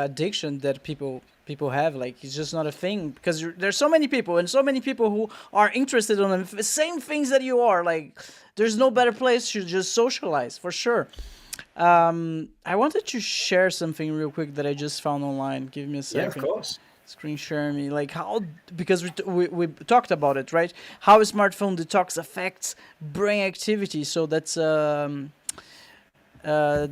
addiction that people have. Like, it's just not a thing because there's so many people and so many people who are interested in the same things that you are. Like, there's no better place to just socialize for sure. I wanted to share something real quick that I just found online. Give me a Yeah, of second. course. Screen share me, like how, because we talked about it, right? How a smartphone detox affects brain activity. Uh,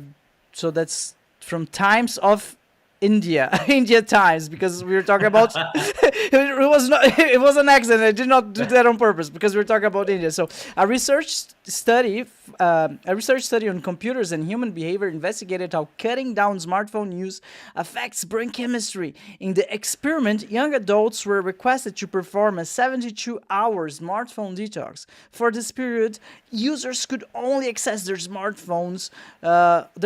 so that's from Times of India, India Times, because we were talking about it was not it was an accident. I did not do that on purpose because we were talking about India. So a research study on computers and human behavior investigated how cutting down smartphone use affects brain chemistry. In the experiment, young adults were requested to perform a 72-hour smartphone detox. For this period, users could only access their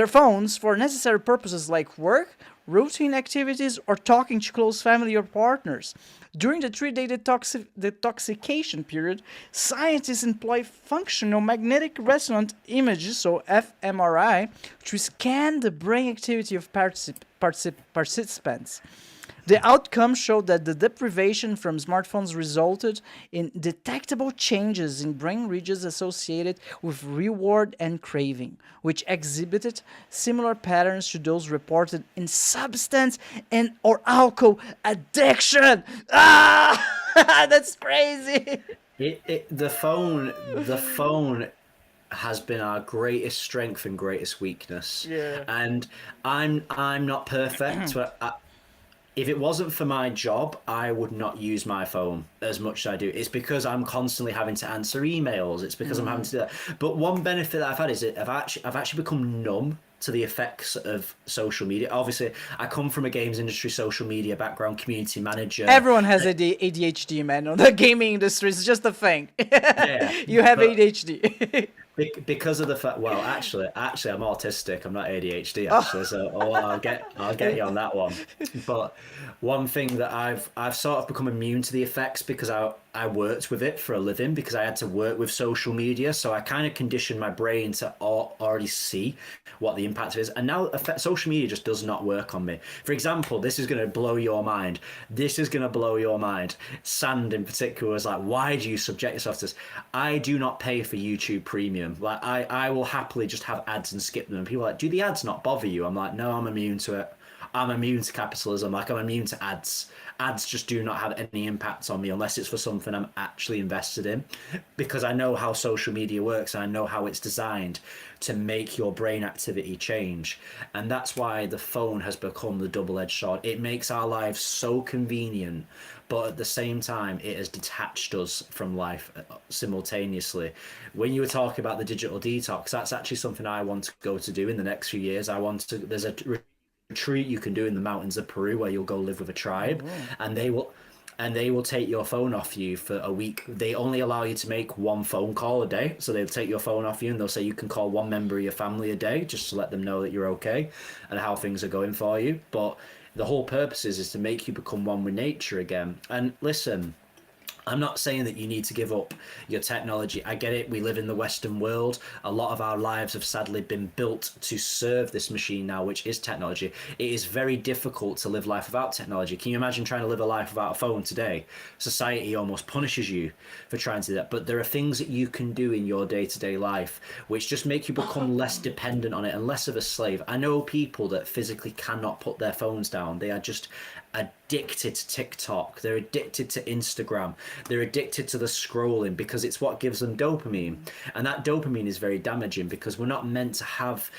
phones for necessary purposes like work, routine activities, or talking to close family or partners. During the 3-day detoxification period, scientists employ functional magnetic resonance images, so fMRI, to scan the brain activity of participants. The outcome showed that the deprivation from smartphones resulted in detectable changes in brain regions associated with reward and craving, which exhibited similar patterns to those reported in substance and or alcohol addiction. Ah, that's crazy. The phone has been our greatest strength and greatest weakness. Yeah. And I'm not perfect, but if it wasn't for my job, I would not use my phone as much as I do. It's because I'm constantly having to answer emails. It's because I'm having to do that. But one benefit that I've had is that I've actually become numb to the effects of social media. Obviously, I come from a games industry, social media background, community manager. Everyone has ADHD, man. On the gaming industry, it's just a thing. Yeah, You have but ADHD. because of the fact, well, actually, I'm autistic. I'm not ADHD, Oh, actually. So I'll get you on that one. But one thing that I've sort of become immune to the effects because I worked with it for a living because I had to work with social media. So I kind of conditioned my brain to already see what the impact is. And now social media just does not work on me. For example, this is going to blow your mind. This is going to blow your mind. Sand in particular was like, why do you subject yourself to this? I do not pay for YouTube Premium. Like I will happily just have ads and skip them. And people are like, do the ads not bother you? I'm like, no, I'm immune to it. I'm immune to capitalism. Like I'm immune to ads. Ads just do not have any impact on me unless it's for something I'm actually invested in, because I know how social media works and I know how it's designed to make your brain activity change. And that's why the phone has become the double-edged sword. It makes our lives so convenient, but at the same time, it has detached us from life simultaneously. When you were talking about the digital detox, that's actually something I want to go to do in the next few years. There's a retreat you can do in the mountains of Peru where you'll go live with a tribe, oh. and they will take your phone off you for a week. They only allow you to make one phone call a day, so they'll take your phone off you and they'll say you can call one member of your family a day just to let them know that you're okay and how things are going for you. But the whole purpose is to make you become one with nature again. And listen, I'm not saying that you need to give up your technology. I get it. We live in the Western world. A lot of our lives have sadly been built to serve this machine now, which is technology. It is very difficult to live life without technology. Can you imagine trying to live a life without a phone today? Society almost punishes you for trying to do that. But there are things that you can do in your day-to-day life which just make you become less dependent on it and less of a slave. I know people that physically cannot put their phones down. They are just addicted to TikTok. They're addicted to Instagram. They're addicted to the scrolling because it's what gives them dopamine. And that dopamine is very damaging because we're not meant to have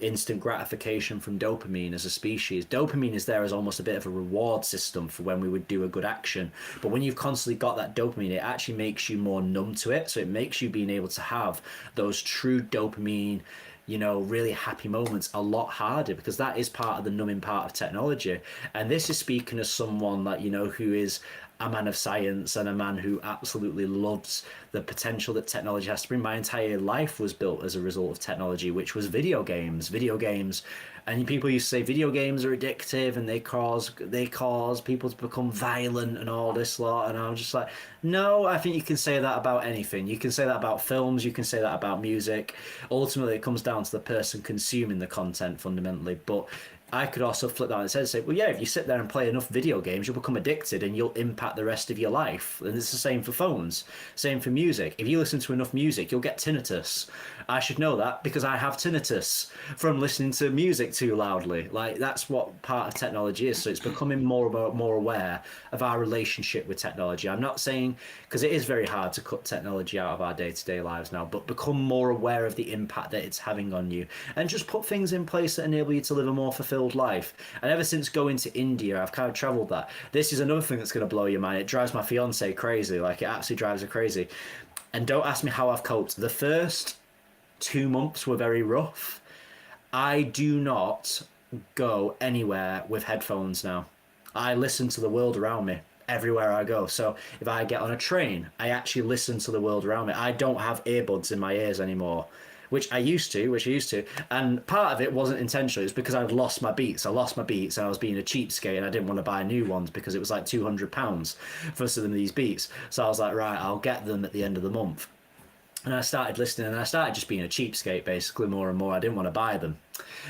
instant gratification from dopamine as a species. Dopamine is there as almost a bit of a reward system for when we would do a good action. But when you've constantly got that dopamine, it actually makes you more numb to it. So it makes you being able to have those true dopamine, really happy moments a lot harder, because that is part of the numbing part of technology. And this is speaking as someone that, who is a man of science and a man who absolutely loves the potential that technology has to bring. My entire life was built as a result of technology, which was video games. Video games, and people used to say video games are addictive and they cause people to become violent and all this lot. And I'm just like, no, I think you can say that about anything. You can say that about films. You can say that about music. Ultimately, it comes down to the person consuming the content fundamentally. But I could also flip that on its head and say, well, yeah, if you sit there and play enough video games, you'll become addicted and you'll impact the rest of your life. And it's the same for phones, same for music. If you listen to enough music, you'll get tinnitus. I should know that because I have tinnitus from listening to music too loudly. Like, that's what part of technology is. So it's becoming more aware of our relationship with technology. I'm not saying, because it is very hard to cut technology out of our day-to-day lives now, but become more aware of the impact that it's having on you, and just put things in place that enable you to live a more fulfilled life. And ever since going to India, I've kind of traveled that. This is another thing that's going to blow your mind. It drives my fiance crazy. Like, it absolutely drives her crazy. And don't ask me how I've coped. The first 2 months were very rough. I do not go anywhere with headphones now. I listen to the world around me everywhere I go. So if I get on a train, I actually listen to the world around me. I don't have earbuds in my ears anymore, which I used to. And part of it wasn't intentional. It was because I'd lost my beats. I lost my beats and I was being a cheapskate and I didn't want to buy new ones because it was like £200 for some of these beats. So I was like, right, I'll get them at the end of the month. And I started listening and I started just being a cheapskate basically more and more. I didn't want to buy them.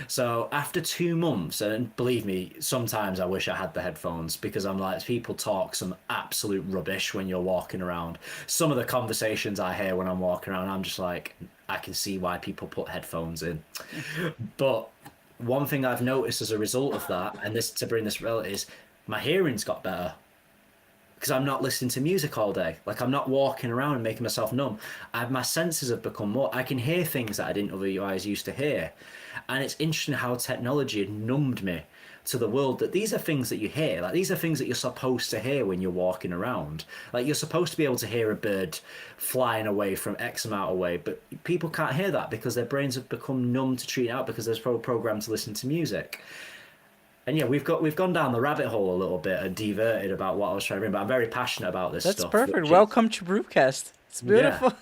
So after 2 months, and believe me, sometimes I wish I had the headphones because I'm like, people talk some absolute rubbish when you're walking around. Some of the conversations I hear when I'm walking around, I'm just like, I can see why people put headphones in. But one thing I've noticed as a result of that, and this to bring this relative, is my hearing's got better because I'm not listening to music all day. Like, I'm not walking around and making myself numb. My senses have become more. I can hear things that I didn't otherwise used to hear, and it's interesting how technology had numbed me to the world. That these are things that you hear. Like, these are things that you're supposed to hear when you're walking around. Like, you're supposed to be able to hear a bird flying away from X amount away, but people can't hear that because their brains have become numb to treat it out because they're programmed to listen to music. And yeah, we've gone down the rabbit hole a little bit and diverted about what I was trying to bring, but I'm very passionate about this That's stuff, perfect. which is Welcome to BRUCAST. It's yeah. beautiful.